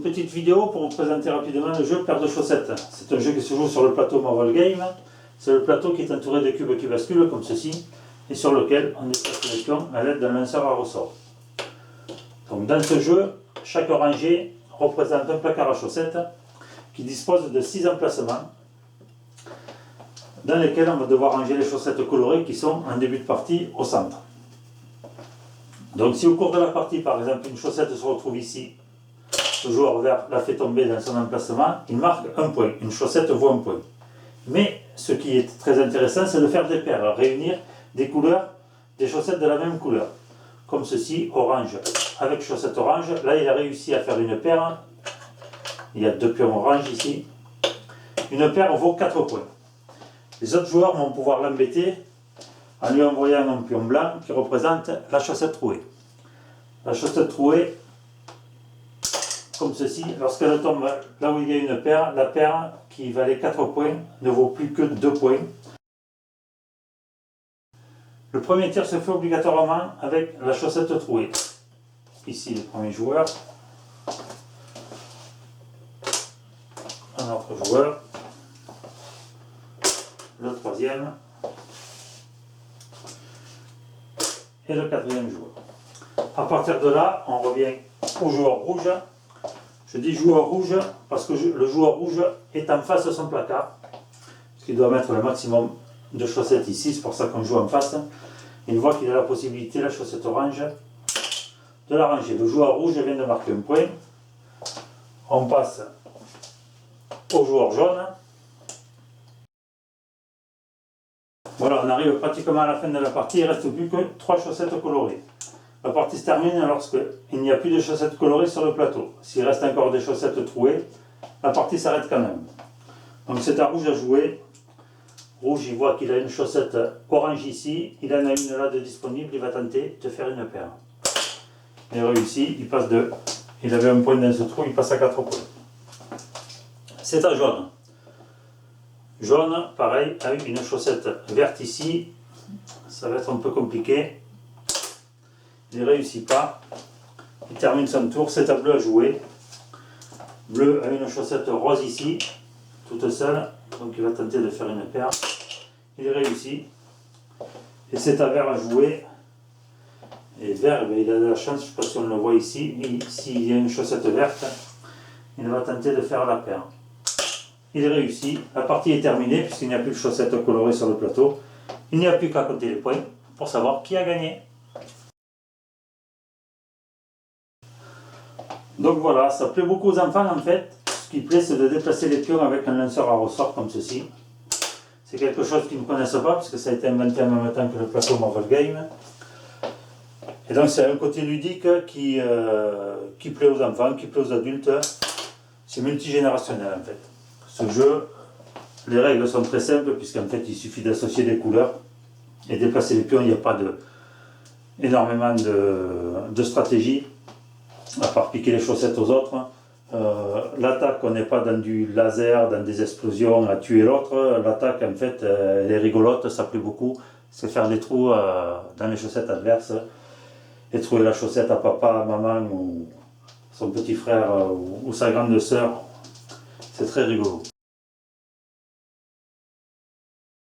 petite vidéo pour vous présenter rapidement le jeu Paire de chaussettes. C'est un jeu qui se joue sur le plateau Marvel Game. C'est le plateau qui est entouré de cubes qui basculent comme ceci et sur lequel on déplace les pions à l'aide d'un lanceur à ressort. Donc dans ce jeu, chaque rangée représente un placard à chaussettes qui dispose de 6 emplacements dans lesquels on va devoir ranger les chaussettes colorées qui sont en début de partie au centre. Donc si au cours de la partie, par exemple, une chaussette se retrouve ici, le joueur vert la fait tomber dans son emplacement, il marque un point. Une chaussette vaut un point. Mais ce qui est très intéressant, c'est de faire des paires, réunir des couleurs, des chaussettes de la même couleur. Comme ceci, orange avec chaussette orange. Là, il a réussi à faire une paire. Il y a 2 pions orange ici. Une paire vaut 4 points. Les autres joueurs vont pouvoir l'embêter en lui envoyant un pion blanc qui représente la chaussette trouée. La chaussette trouée, comme ceci, lorsqu'elle tombe là où il y a une paire, la paire qui valait 4 points ne vaut plus que 2 points. Le premier tir se fait obligatoirement avec la chaussette trouée. Ici le premier joueur, un autre joueur, le troisième et le quatrième joueur. À partir de là, on revient au joueur rouge. Je dis joueur rouge parce que le joueur rouge est en face de son placard. Parce qu'il doit mettre le maximum de chaussettes ici, c'est pour ça qu'on joue en face. Il voit qu'il a la possibilité, la chaussette orange, de la ranger. Le joueur rouge vient de marquer un point. On passe au joueur jaune. Voilà, on arrive pratiquement à la fin de la partie, il ne reste plus que 3 chaussettes colorées. La partie se termine lorsqu'il n'y a plus de chaussettes colorées sur le plateau. S'il reste encore des chaussettes trouées, la partie s'arrête quand même. Donc c'est à rouge à jouer. Rouge, il voit qu'il a une chaussette orange ici, il en a une là de disponible, il va tenter de faire une paire. Il réussit, il passe de... Il avait un point dans ce trou, il passe à 4 points. C'est à jaune. Jaune, pareil, avec une chaussette verte ici, ça va être un peu compliqué. Il ne réussit pas, il termine son tour, c'est à bleu à jouer. Bleu a une chaussette rose ici, toute seule, donc il va tenter de faire une paire. Il réussit, et c'est à vert à jouer. Et vert, il a de la chance, je ne sais pas si on le voit ici, mais s'il y a une chaussette verte, il va tenter de faire la paire. Il réussit, la partie est terminée puisqu'il n'y a plus de chaussettes colorées sur le plateau. Il n'y a plus qu'à compter les points pour savoir qui a gagné. Donc voilà, ça plaît beaucoup aux enfants en fait. Ce qui plaît, c'est de déplacer les pions avec un lanceur à ressort comme ceci. C'est quelque chose qu'ils ne connaissent pas puisque ça a été inventé en même temps que le plateau Marvel Game. Et donc c'est un côté ludique qui plaît aux enfants, qui plaît aux adultes. C'est multigénérationnel en fait. Ce jeu, les règles sont très simples puisqu'en fait il suffit d'associer des couleurs et déplacer les pions, il n'y a pas énormément de stratégie à part piquer les chaussettes aux autres. L'attaque, on n'est pas dans du laser, dans des explosions à tuer l'autre. L'attaque en fait elle est rigolote, ça plaît beaucoup, c'est faire des trous dans les chaussettes adverses et trouver la chaussette à papa, à maman ou son petit frère ou sa grande sœur. C'est très rigolo.